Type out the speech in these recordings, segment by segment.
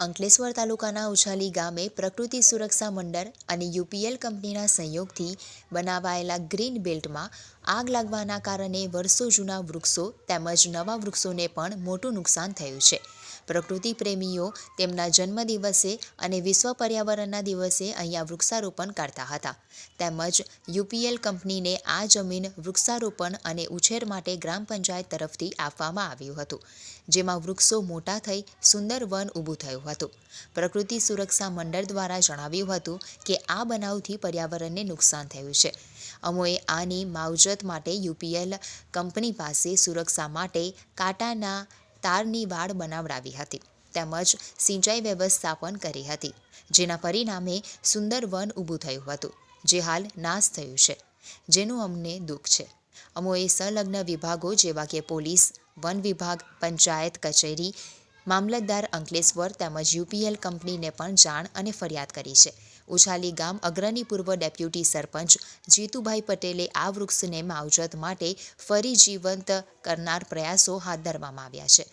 અંકલેશ્વર તાલુકાના ઉછાલી ગામે પ્રકૃતિ સુરક્ષા મંડળ અને યુપીએલ કંપનીના સંયોગથી બનાવાયેલા ગ્રીન બેલ્ટમાં આગ લાગવાના કારણે વર્ષો જૂના વૃક્ષો તેમજ નવા વૃક્ષોને પણ મોટું નુકસાન થયું છે. પ્રકૃતિ પ્રેમીઓ તેમના જન્મદિવસે અને વિશ્વ પર્યાવરણના દિવસે અહીંયા વૃક્ષારોપણ કરતા હતા. તેમજ યુપીએલ કંપનીને આ જમીન વૃક્ષારોપણ અને ઉછેર માટે ગ્રામ પંચાયત તરફથી આપવામાં આવ્યું હતું, જેમાં વૃક્ષો મોટા થઈ સુંદર વન ઊભું થયું હતું. પ્રકૃતિ સુરક્ષા મંડળ દ્વારા જણાવ્યું હતું કે આ બનાવથી પર્યાવરણને નુકસાન થયું છે. અમોએ આની માવજત માટે યુપીએલ કંપની પાસે સુરક્ષા માટે કાંટાના તારની વાડ બનાવડાવી હતી તેમજ સિંચાઈ વ્યવસ્થા પણ કરી હતી, જેના પરિણામે સુંદર વન ઊભું થયું હતું, જે હાલ નાશ થયું છે, જેનું અમને દુઃખ છે. અમોએ સંલગ્ન વિભાગો જેવા કે પોલીસ, વન વિભાગ, પંચાયત કચેરી, મામલતદાર અંકલેશ્વર તેમજ યુપીએલ કંપનીને પણ જાણ અને ફરિયાદ કરી છે. ઉછાલી ગામ અગ્રણી પૂર્વ ડેપ્યુટી સરપંચ જીતુભાઈ પટેલે આ વૃક્ષને માવજત માટે ફરી જીવંત કરનાર પ્રયાસો હાથ ધરવામાં આવ્યા છે.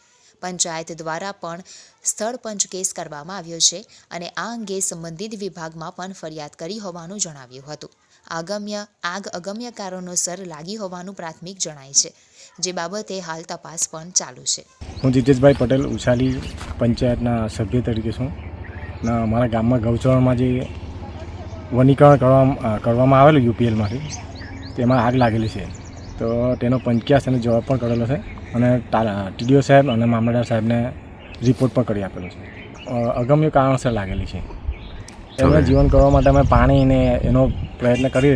પંચાયત દ્વારા પણ સ્થળ પંચકેસ કરવામાં આવ્યો છે અને આ અંગે સંબંધિત વિભાગમાં પણ ફરિયાદ કરી હોવાનું જણાવ્યું હતું. આગ અગમ્ય કારણોસર લાગી હોવાનું પ્રાથમિક જણાય છે, જે બાબતે હાલ તપાસ પણ ચાલુ છે. હું જીતેશભાઈ પટેલ ઉછાલી પંચાયતના સભ્ય તરીકે છું. અમારા ગામમાં ગૌચરમાં જે વનીકરણ કરવામાં આવેલું યુપીએલમાંથી, તેમાં આગ લાગેલી છે. તો તેનો પંચાયત અને જવાબ પણ કરેલો છે અને ટીડીઓ સાહેબ અને મામલતદાર સાહેબને રિપોર્ટ પણ કરી આપેલો છે. અગમ્ય કારણોસર લાગેલી છે. એમને જીવન કરવા માટે અમે પાણીને એનો પ્રયત્ન કરી